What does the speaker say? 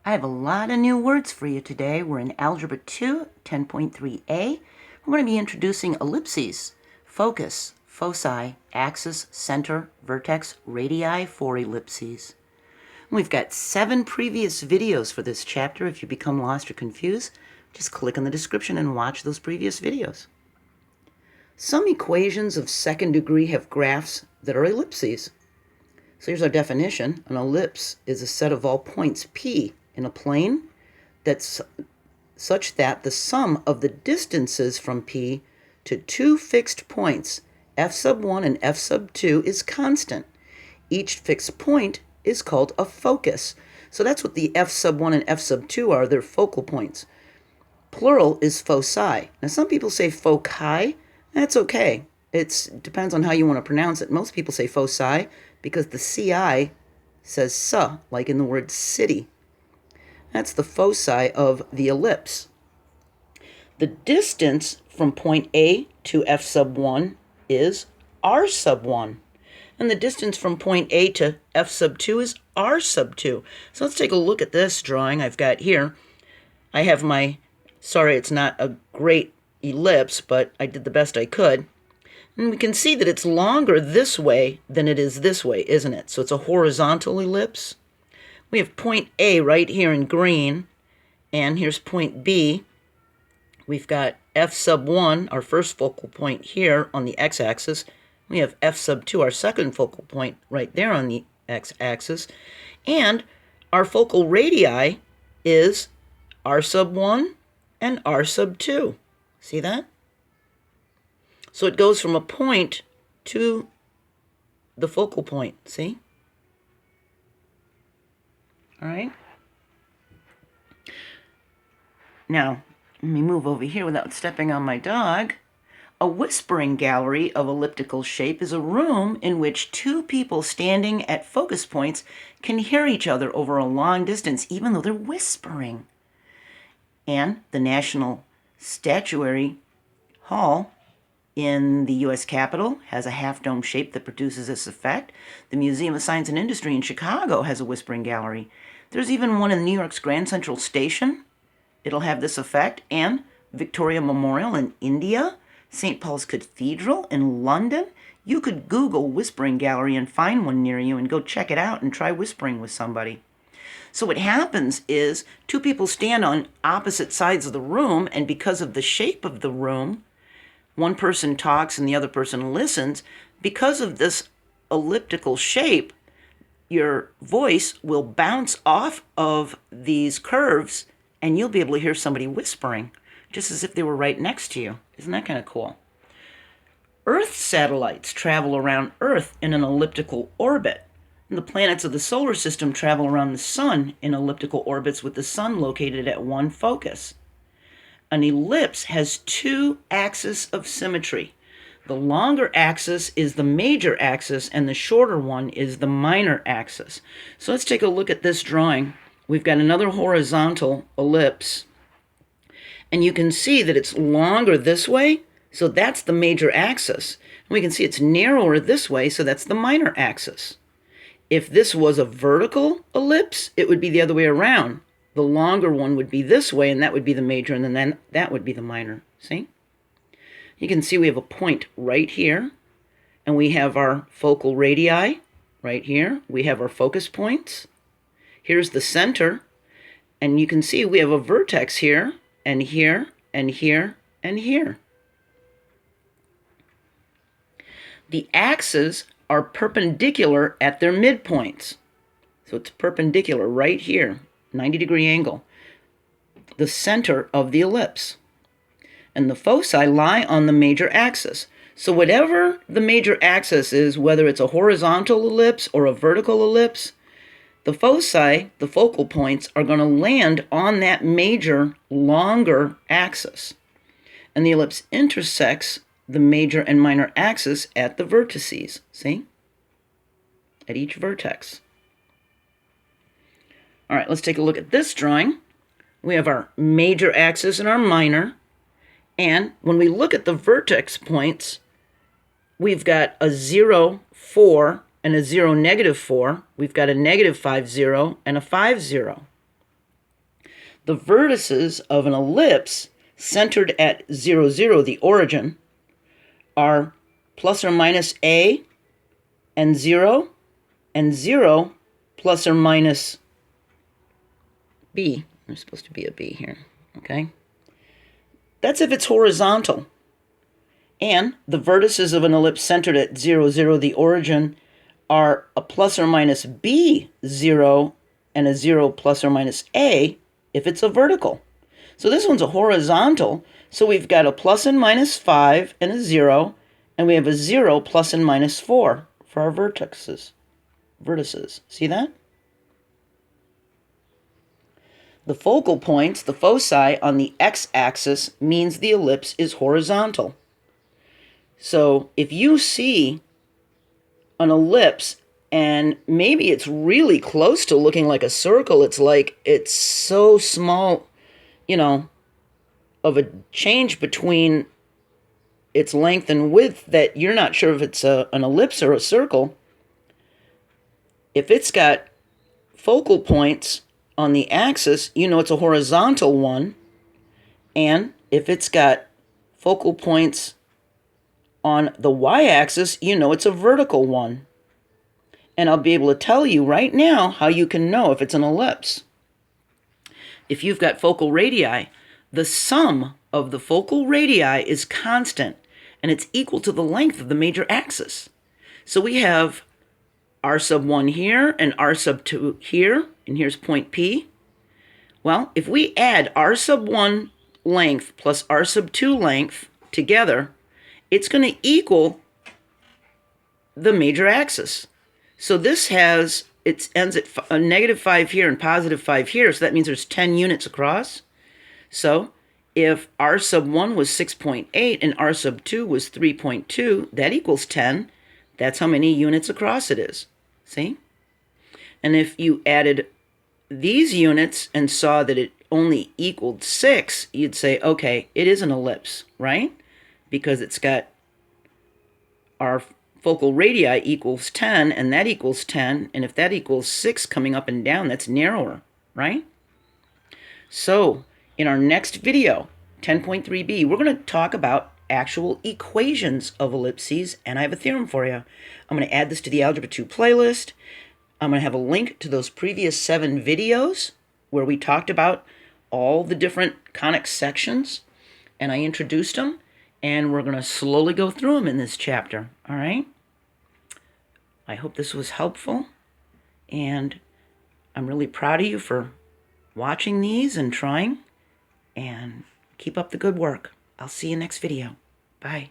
I have a lot of new words for you today. We're in Algebra II, 10.3a. We're going to be introducing ellipses, focus, foci, axis, center, vertex, radii for ellipses. We've got 7 previous videos for this chapter. If you become lost or confused, just click on the description and watch those previous videos. Some equations of second degree have graphs that are ellipses. So here's our definition. An ellipse is a set of all points P in a plane that's such that the sum of the distances from P to two fixed points, f sub 1 and f sub 2, is constant. Each fixed point is called a focus. So that's what the f sub 1 and f sub 2 are. They're focal points. Plural is foci. Now some people say foci. That's okay. It depends on how you want to pronounce it. Most people say foci because the ci says sa, like in the word city. That's the foci of the ellipse. The distance from point A to f sub 1 is r sub 1. And the distance from point A to f sub 2 is r sub 2. So let's take a look at this drawing I've got here. I have my, sorry it's not a great ellipse, but I did the best I could. And we can see that it's longer this way than it is this way, isn't it? So it's a horizontal ellipse. We have point A right here in green, and here's point B. We've got f sub 1, our first focal point here on the x-axis. We have f sub 2, our second focal point, right there on the x-axis. And our focal radii is r sub 1 and r sub 2. See that? So it goes from a point to the focal point, see? All right. Now, let me move over here without stepping on my dog. A whispering gallery of elliptical shape is a room in which two people standing at focus points can hear each other over a long distance, even though they're whispering. And the National Statuary Hall in the U.S. Capitol has a half-dome shape that produces this effect. The Museum of Science and Industry in Chicago has a whispering gallery. There's even one in New York's Grand Central Station. It'll have this effect. And Victoria Memorial in India, St. Paul's Cathedral in London. You could Google whispering gallery and find one near you and go check it out and try whispering with somebody. So what happens is two people stand on opposite sides of the room, and because of the shape of the room, one person talks and the other person listens. Because of this elliptical shape, your voice will bounce off of these curves and you'll be able to hear somebody whispering, just as if they were right next to you. Isn't that kind of cool? Earth satellites travel around Earth in an elliptical orbit. And the planets of the solar system travel around the sun in elliptical orbits with the sun located at one focus. An ellipse has two axes of symmetry. The longer axis is the major axis and the shorter one is the minor axis. So let's take a look at this drawing. We've got another horizontal ellipse, and you can see that it's longer this way, so that's the major axis. And we can see it's narrower this way, so that's the minor axis. If this was a vertical ellipse, it would be the other way around. The longer one would be this way, and that would be the major, and then that would be the minor. See? You can see we have a point right here, and we have our focal radii right here. We have our focus points. Here's the center, and you can see we have a vertex here, and here, and here, and here. The axes are perpendicular at their midpoints. So it's perpendicular right here, 90-degree angle, the center of the ellipse. And the foci lie on the major axis. So whatever the major axis is, whether it's a horizontal ellipse or a vertical ellipse, the foci, the focal points, are going to land on that major, longer axis. And the ellipse intersects the major and minor axis at the vertices. See? At each vertex. All right, let's take a look at this drawing. We have our major axis and our minor. And when we look at the vertex points, we've got a 0, 4, and a 0, -4. We've got a -5, 0, and a 5, 0. The vertices of an ellipse centered at 0, 0, the origin, are plus or minus a and 0 plus or minus b. There's supposed to be a b here, okay? That's if it's horizontal. And the vertices of an ellipse centered at 0, 0, the origin, are a plus or minus b 0 and a 0 plus or minus a if it's a vertical. So this one's a horizontal, so we've got a plus and minus 5 and a 0, and we have a 0 plus and minus 4 for our vertices. See that? The focal points, the foci, on the x-axis means the ellipse is horizontal. So if you see an ellipse and maybe it's really close to looking like a circle, it's like it's so small, you know, of a change between its length and width that you're not sure if it's an ellipse or a circle. If it's got focal points on the axis, you know it's a horizontal one. And if it's got focal points on the y-axis, you know it's a vertical one. And I'll be able to tell you right now how you can know if it's an ellipse. If you've got focal radii, the sum of the focal radii is constant, and it's equal to the length of the major axis. So we have r sub 1 here and r sub 2 here, and here's point P. Well, if we add r sub 1 length plus r sub 2 length together, it's going to equal the major axis. So this has, it ends at a negative 5 here and positive 5 here, so that means there's 10 units across. So if r sub 1 was 6.8 and r sub 2 was 3.2, that equals 10. That's how many units across it is. See? And if you added these units and saw that it only equaled 6, you'd say, okay, it is an ellipse, right? Because it's got our focal radii equals 10, and that equals 10, and if that equals 6 coming up and down, that's narrower, right? So, in our next video, 10.3b, we're going to talk about actual equations of ellipses, and I have a theorem for you. I'm going to add this to the Algebra II playlist. I'm going to have a link to those previous 7 videos where we talked about all the different conic sections, and I introduced them, and we're going to slowly go through them in this chapter, all right? I hope this was helpful, and I'm really proud of you for watching these and trying, and keep up the good work. I'll see you next video. Bye.